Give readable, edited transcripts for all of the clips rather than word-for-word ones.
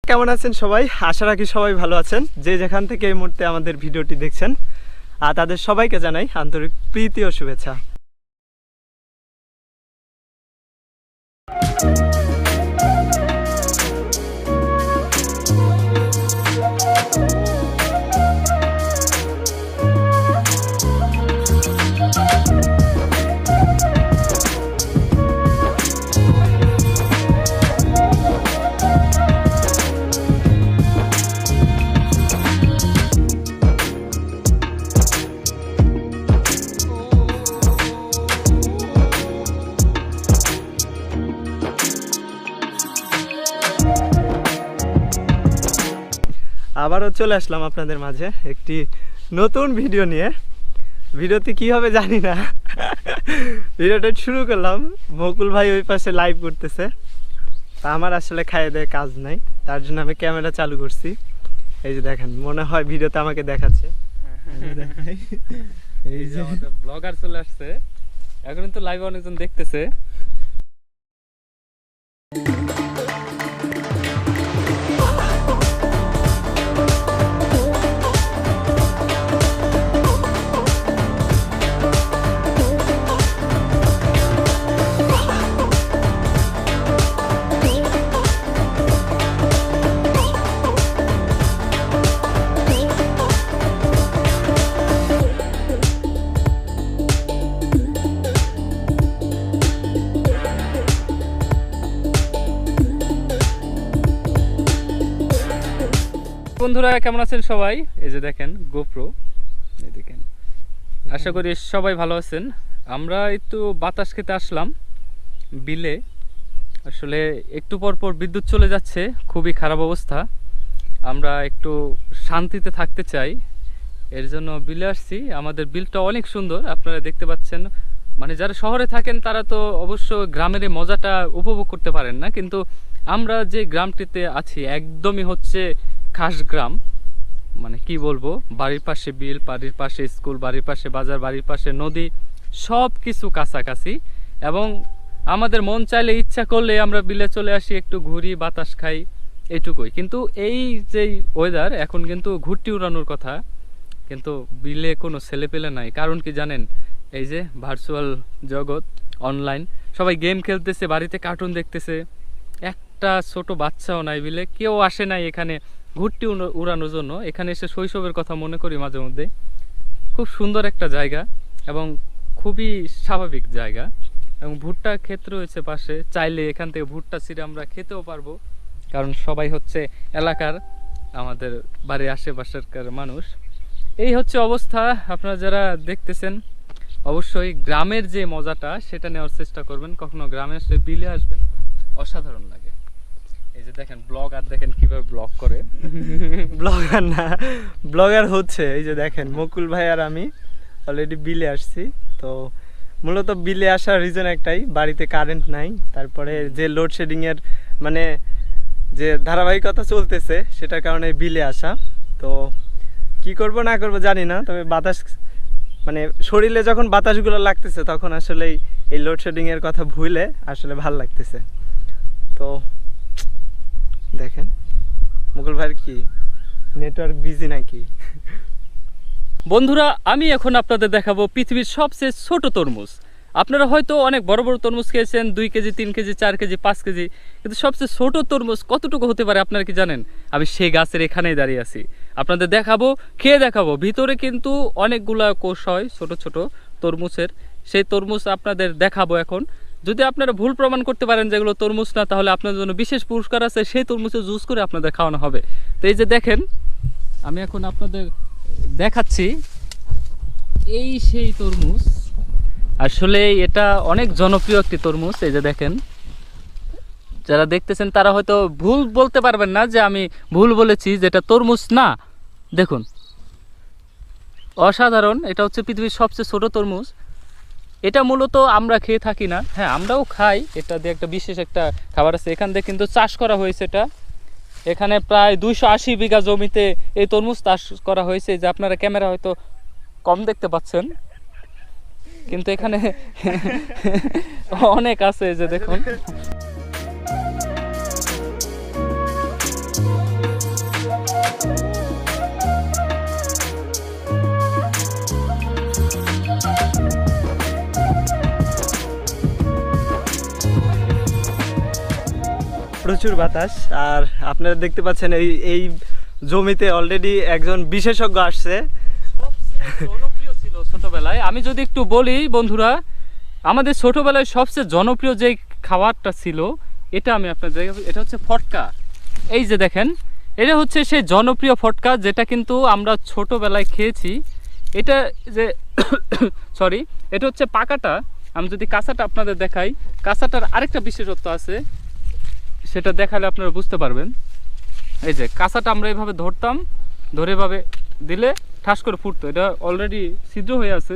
কেমন আছেন সবাই? আশা রাখি সবাই ভালো আছেন। যে যেখান থেকে এই মুহূর্তে আমাদের ভিডিওটি দেখছেন আর তাদের সবাইকে জানাই আন্তরিক প্রীতি ও শুভেচ্ছা। আবারও চলে আসলাম আপনাদের মাঝে একটি নতুন ভিডিও নিয়ে। ভিডিওতে কি হবে জানি না, ভিডিওটা শুরু করলাম, বকুল ভাই ওই পাশে লাইভ করতেছে, তা আমার আসলে খাইয়ে দেয় কাজ নাই, তার জন্য আমি ক্যামেরা চালু করছি। এই যে দেখেন, মনে হয় ভিডিওতে আমাকে দেখাচ্ছে। এই যে আমাদের ব্লগার চলে আসছে, এখন তো লাইভ অনেকজন দেখতেছে। বন্ধুরা কেমন আছেন সবাই? এই যে দেখেন গোপ্রো, এই দেখেন, আশা করি সবাই ভালো আছেন। আমরা একটু বাতাস খেতে আসলাম বিলে। আসলে একটু পর পর বিদ্যুৎ চলে যাচ্ছে, খুবই খারাপ অবস্থা। আমরা একটু শান্তিতে থাকতে চাই, এর জন্য বিলে আসছি। আমাদের বিলটা অনেক সুন্দর, আপনারা দেখতে পাচ্ছেন। মানে যারা শহরে থাকেন তারা তো অবশ্য গ্রামের এই মজাটা উপভোগ করতে পারেন না, কিন্তু আমরা যে গ্রামটিতে আছি একদমই হচ্ছে খাস গ্রাম। মানে কি বলবো, বাড়ির পাশে বিল, বাড়ির পাশে স্কুল, বাড়ির পাশে বাজার, বাড়ির পাশে নদী, সব কিছু কাছাকাছি। এবং আমাদের মন চাইলে, ইচ্ছা করলে আমরা বিলে চলে আসি, একটু ঘুরি, বাতাস খাই, এইটুকুই। কিন্তু এই যে ওয়েদার, এখন কিন্তু ঘুরটি উড়ানোর কথা, কিন্তু বিলে কোনো ছেলে পেলে নাই। কারণ কি জানেন? এই যে ভার্চুয়াল জগৎ, অনলাইন, সবাই গেম খেলতেছে, বাড়িতে কার্টুন দেখতেছে, একটা ছোট বাচ্চাও নাই বিলে, কেউ আসে নাই এখানে ঘুরটি উড়ানোর জন্য। এখানে এসে শৈশবের কথা মনে করি মাঝে মধ্যে। খুব সুন্দর একটা জায়গা এবং খুবই স্বাভাবিক জায়গা, এবং ভুট্টা ক্ষেত রয়েছে পাশে, চাইলে এখান থেকে ভুট্টা ছিঁড়ে আমরা খেতেও পারবো, কারণ সবাই হচ্ছে এলাকার, আমাদের বাড়ির আশেপাশের মানুষ। এই হচ্ছে অবস্থা। আপনারা যারা দেখতেছেন অবশ্যই গ্রামের যে মজাটা সেটা নেওয়ার চেষ্টা করবেন। কখনো গ্রামে আসলে বিলে আসবেন, অসাধারণ লাগে। এই যে দেখেন ব্লগার, দেখেন কিভাবে ব্লগ করে। ব্লগার না, ব্লগার হচ্ছে। এই যে দেখেন, মুকুল ভাই আর আমি অলরেডি বিলে আসছি। তো মূলত বিলে আসার রিজন একটাই, বাড়িতে কারেন্ট নাই, তারপরে যে লোডশেডিংয়ের মানে যে ধারাবাহিকতা চলতেছে সেটার কারণে বিলে আসা। তো কি করব না করব জানি না, তবে বাতাস মানে শরীরে যখন বাতাসগুলো লাগতেছে তখন আসলেই এই লোডশেডিংয়ের কথা ভুলে আসলে ভাল লাগতেছে। তো দেখেন মুকুল ভাইয়ের কি নেটওয়ার্ক বিজি নাকি? বন্ধুরা, আমি এখন আপনাদের দেখাবো পৃথিবীর সবচেয়ে ছোট তরমুজ। আপনারা হয়তো অনেক বড় বড় তরমুজ খেয়েছেন, 2 কেজি, 3 কেজি, 4 কেজি, 5 কেজি, কিন্তু সবচেয়ে ছোট তরমুজ কতটুকু হতে পারে আপনারা কি জানেন? আমি সেই গাছের এখানেই দাঁড়িয়ে আছি, আপনাদের দেখাবো, খেয়ে দেখাবো। ভিতরে কিন্তু অনেকগুলা কোষ হয় ছোট ছোট তরমুজের, সেই তরমুজ আপনাদের দেখাবো এখন। যদি আপনারা ভুল প্রমাণ করতে পারেন যেগুলো তরমুজ না, তাহলে আপনাদের জন্য বিশেষ পুরস্কার আছে, সেই তরমুজের জুস করে আপনাদের খাওয়ানো হবে। তো এই যে দেখেন, আমি এখন আপনাদের দেখাচ্ছি, এই সেই তরমুজ। আসলে এটা অনেক জনপ্রিয় একটি তরমুজ। এই যে দেখেন, যারা দেখতেছেন তারা হয়তো ভুল বলতে পারবেন না যে আমি ভুল বলেছি, যেটা তরমুজ না। দেখুন, অসাধারণ। এটা হচ্ছে পৃথিবীর সবচেয়ে ছোট তরমুজ। এটা মূলত আমরা খেয়ে থাকি না, হ্যাঁ আমরাও খাই, এটা দিয়ে একটা বিশেষ একটা খাবার আছে। এখান থেকে কিন্তু চাষ করা হয়েছে এটা। এখানে প্রায় 280 বিঘা জমিতে এই তরমুজ চাষ করা হয়েছে। যে আপনারা ক্যামেরা হয়তো কম দেখতে পাচ্ছেন, কিন্তু এখানে অনেক আছে। যে দেখুন, প্রচুর বাতাস। আর আপনারা দেখতে পাচ্ছেন এই এই জমিতে অলরেডি একজন বিশেষজ্ঞ আসছে। জনপ্রিয় ছিল ছোটবেলায়, আমি যদি একটু বলি বন্ধুরা, আমাদের ছোটবেলায় সবচেয়ে জনপ্রিয় যে খাবারটা ছিল এটা আমি আপনাদের, এটা হচ্ছে ফটকা। এই যে দেখেন, এটা হচ্ছে সেই জনপ্রিয় ফটকা যেটা কিন্তু আমরা ছোটবেলায় খেয়েছি। এটা যে সরি, এটা হচ্ছে পাকাটা। আমি যদি কাঁচাটা আপনাদের দেখাই, কাঁচাটার আরেকটা বিশেষত্ব আছে, সেটা দেখালে আপনারা বুঝতে পারবেন। এই যে কাঁচাটা আমরা এইভাবে ধরতাম, ধরে এভাবে দিলে ঠাস করে ফুটতো। এটা অলরেডি ছিদ্র হয়ে আছে,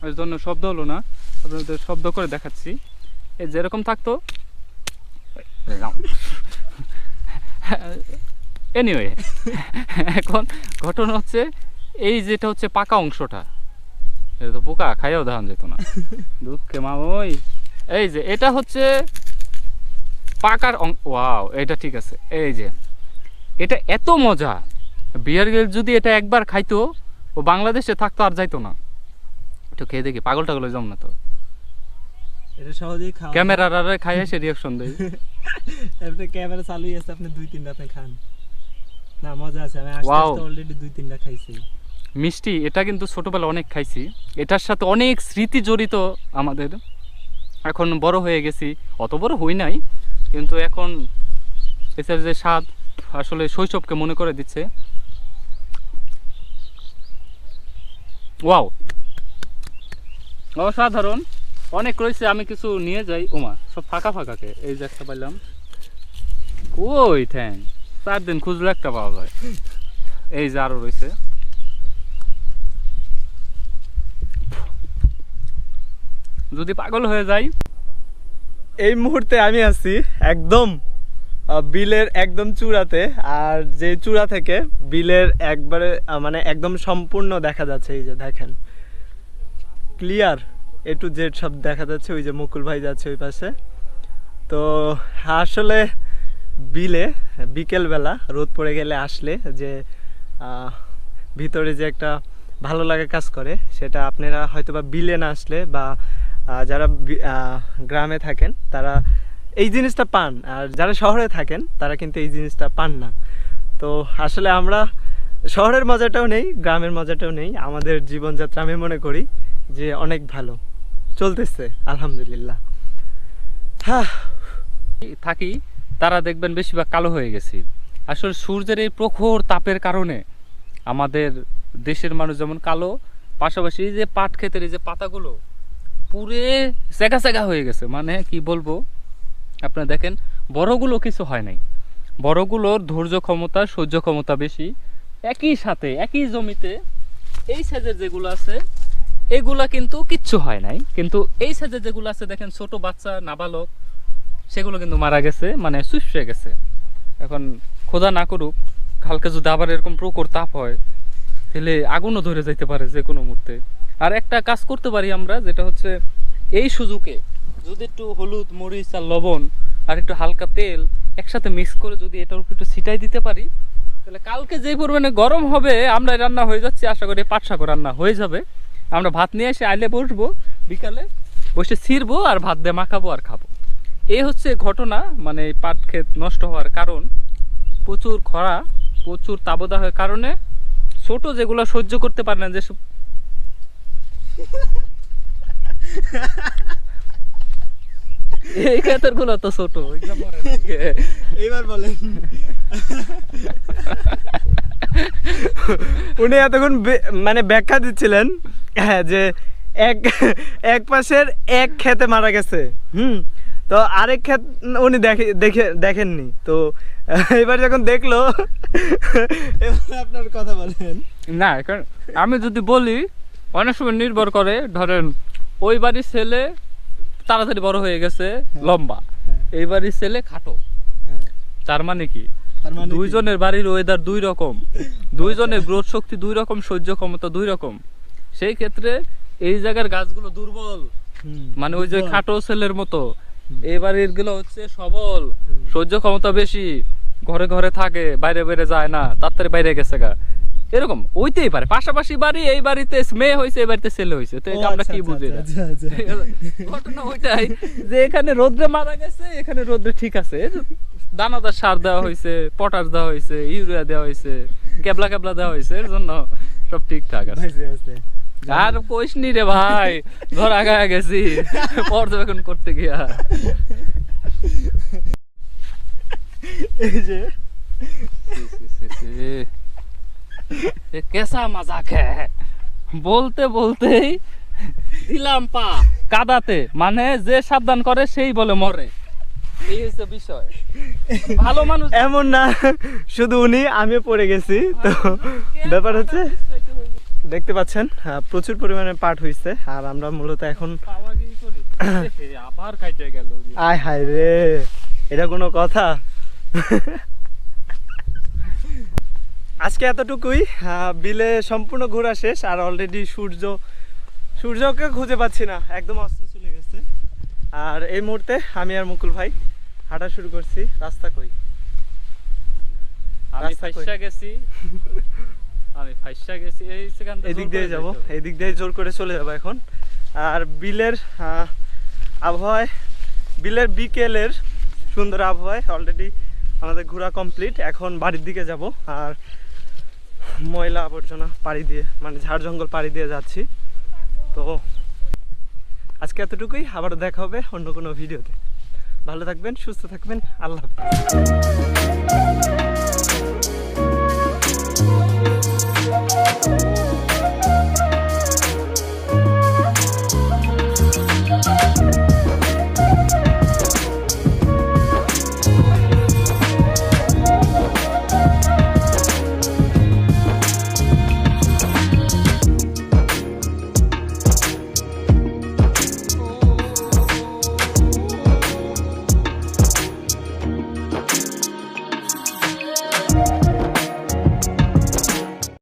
এর জন্য শব্দ হলো না, আপনাদের শব্দ করে দেখাচ্ছি। এই যেরকম থাকতো। এনিওয়ে, এখন ঘটনা হচ্ছে এই যেটা হচ্ছে পাকা অংশটা, এটা তো পোকা খাইয়াও দেখান যেত না, দুঃখে মা ওই। এই যে এটা হচ্ছে পাকার ওয়াও, এটা ঠিক আছে। এই যে এটা এত মজা, বিয়ার গেল যদি এটা একবার খাইতো ও বাংলাদেশে থাকতো আর যাইতো না। একটু খেয়ে দেখি, পাগল টাগল হয়ে যাম না তো। এটা সহজেই খাওয়া, ক্যামেরার আর খাই এসে রিয়াকশন দেয়। আপনি ক্যামেরা চালুই আছে, আপনি 2-3টা আপনি খান না, মজা আছে। আমি আস্তে আস্তে অলরেডি 2-3টা খাইছি। মিষ্টি, এটা কিন্তু ছোটবেলা অনেক খাইছি, এটার সাথে অনেক স্মৃতি জড়িত আমাদের। এখন বড় হয়ে গেছি, অত বড় হই নাই, কিন্তু এখন এটার যে স্বাদ আসলে শৈশবকে মনে করে দিচ্ছে। ওয়াও, অসাধারণ। অনেক রয়েছে, আমি কিছু নিয়ে যাই। ওমা, সব ফাঁকা ফাঁকাকে। এই যে একটা পাইলাম, ওই ঠ্যাং 4 দিন খুঁজলে একটা পাওয়া যায়। এই যে আরো রয়েছে। যদি পাগল হয়ে যাই। এই মুহূর্তে আমি আছি একদম বিলের একদম চূড়াতে, আর যে চূড়া থেকে বিলের একবারে মানে একদম সম্পূর্ণ দেখা যাচ্ছে। এই যে দেখেন, ক্লিয়ার এ টু জেড সব দেখা যাচ্ছে। ওই যে মুকুল ভাই যাচ্ছে ওই পাশে। তো আসলে বিলে বিকেলবেলা রোদ পড়ে গেলে আসলে যে ভিতরে যে একটা ভালো লাগা কাজ করে, সেটা আপনারা হয়তো বা বিলে না আসলে বা যারা গ্রামে থাকেন তারা এই জিনিসটা পান, আর যারা শহরে থাকেন তারা কিন্তু এই জিনিসটা পান না। তো আসলে আমরা শহরের মজাটাও নেই, গ্রামের মজাটাও নেই। আমাদের জীবনযাত্রা আমি মনে করি যে অনেক ভালো চলতেছে, আলহামদুলিল্লাহ। হ্যাঁ, থাকি তারা দেখবেন বেশিরভাগ কালো হয়ে গেছি। আসলে সূর্যের এই প্রখর তাপের কারণে আমাদের দেশের মানুষ যেমন কালো, পাশাপাশি এই যে পাট ক্ষেতের এই যে পাতাগুলো পুরে সেগা সেগা হয়ে গেছে। মানে কি বলবো, আপনারা দেখেন বড়গুলো কিছু হয় নাই, বড়গুলোর ধৈর্য ক্ষমতা, সহ্য ক্ষমতা বেশি। একই সাথে একই জমিতে এই সাইজের যেগুলো আছে এগুলা কিন্তু কিচ্ছু হয় নাই, কিন্তু এই সাইজের যেগুলো আছে দেখেন ছোট বাচ্চা নাবালক, সেগুলো কিন্তু মারা গেছে, মানে শুষে গেছে। এখন খোদা না করুক কালকে যদি আবার এরকম প্রখর তাপ হয় তাহলে আগুনও ধরে যাইতে পারে যে কোনো মুহূর্তে। আর একটা কাজ করতে পারি আমরা, যেটা হচ্ছে এই সুযোগে যদি একটু হলুদ, মরিচ আর লবণ আর একটু হালকা তেল একসাথে মিক্স করে যদি এটার উপর একটু ছিটাই দিতে পারি, তাহলে কালকে যেই পরিমাণে গরম হবে আমরা রান্না হয়ে যাচ্ছে, আশা করি পাট শাক রান্না হয়ে যাবে। আমরা ভাত নিয়ে এসে আইলে বসবো, বিকালে বসে ছিঁড়বো আর ভাত দিয়ে মাখাবো আর খাবো। এই হচ্ছে ঘটনা। মানে পাট ক্ষেত নষ্ট হওয়ার কারণ প্রচুর খরা, প্রচুর তাপদাহের কারণে ছোট যেগুলো সহ্য করতে পারে না, যেসব এই ক্ষেতের গুলো তো ছোট। এইবার বলেন, উনি এতক্ষণ মানে ব্যাখ্যা দিচ্ছিলেন হ্যাঁ, যে এক এক পাশের এক ক্ষেতে মারা গেছে, তো আরেক ক্ষেত উনি দেখেননি। তো এবার যখন দেখলো, এবার আপনার কথা বলেন। না, কারণ আমি যদি বলি অনেক সময় নির্ভর করে, ধরেন ওই বাড়ির ছেলে তাড়াতাড়ি বড় হয়ে গেছে, লম্বা, এই বাড়ির ছেলে খাটো। তার মানে কি দুইজনের বাড়ির ওয়েদার দুই রকম, দুইজনের গ্রোথ শক্তি দুই রকম, সহ্য ক্ষমতা দুই রকম। সেই ক্ষেত্রে এই জায়গার গাছগুলো দুর্বল, মানে ওই যে খাটো ছেলের মতো। এই বাড়ির গুলো হচ্ছে সবল, সহ্য ক্ষমতা বেশি, ঘরে ঘরে থাকে, বাইরে বাইরে যায় না, তাড়াতাড়ি বাইরে গেছে গা। এরকম হইতেই পারে, পাশাপাশি বাড়ি, এই বাড়িতে মেয়ে হয়েছে, এই বাড়িতে ছেলে হয়েছে, তো এটা আমরা কি বুঝি না। ঘটনা ওইটাই যে এখানে রোদ্রে মারা গেছে, এখানে রোদ্রে ঠিক আছে, দানাদার সার দেওয়া হয়েছে, পটাশ দেওয়া হয়েছে, ইউরিয়া দেওয়া হয়েছে, কেবলা কেবলা দেওয়া হয়েছে, এর জন্য সব ঠিকঠাক আছে। আর কইস নি রে ভাই, ধর আগায় গেছি পর্যবেক্ষণ করতে গিয়া। এই যে কেসা মজাক হ্যাঁ, বলতে বলতেই দিলাম পা কাদাতে, মানে যে সাবধান করে সেই বলে মরে, এই হচ্ছে বিষয়। ভালো মানুষ এমন না শুধু উনি, আমিও পড়ে গেছি। তো ব্যাপার হচ্ছে দেখতে পাচ্ছেন প্রচুর পরিমাণে পাট হয়েছে, আর আমরা মূলত এখন আবার কাটে গেল। আয় হায় রে, এটা কোনো কথা? আজকে এতটুকুই, বিলে সম্পূর্ণ ঘোরা শেষ, আর অলরেডি সূর্যকে খুঁজে পাচ্ছি না, একদম অস্ত চলে গেছে। আর এই মুহূর্তে আমি আর মুকুল ভাই হাঁটা শুরু করছি। রাস্তা কই? আমি ফাইসা গেছি, এই সেখানে এদিক দিয়ে যাব, এদিক দিয়ে জোর করে চলে যাব এখন। আর বিলের আবহাওয়ায়, বিলের বিকেলের সুন্দর আবহাওয়ায় অলরেডি আমাদের ঘোরা কমপ্লিট। এখন বাড়ির দিকে যাব, আর ময়লা আবর্জনা পাড়ি দিয়ে, মানে ঝাড় জঙ্গল পাড়ি দিয়ে যাচ্ছি। তো আজকে এতটুকুই, আবার দেখা হবে অন্য কোনো ভিডিওতে। ভালো থাকবেন, সুস্থ থাকবেন, আল্লাহ হাফেজ।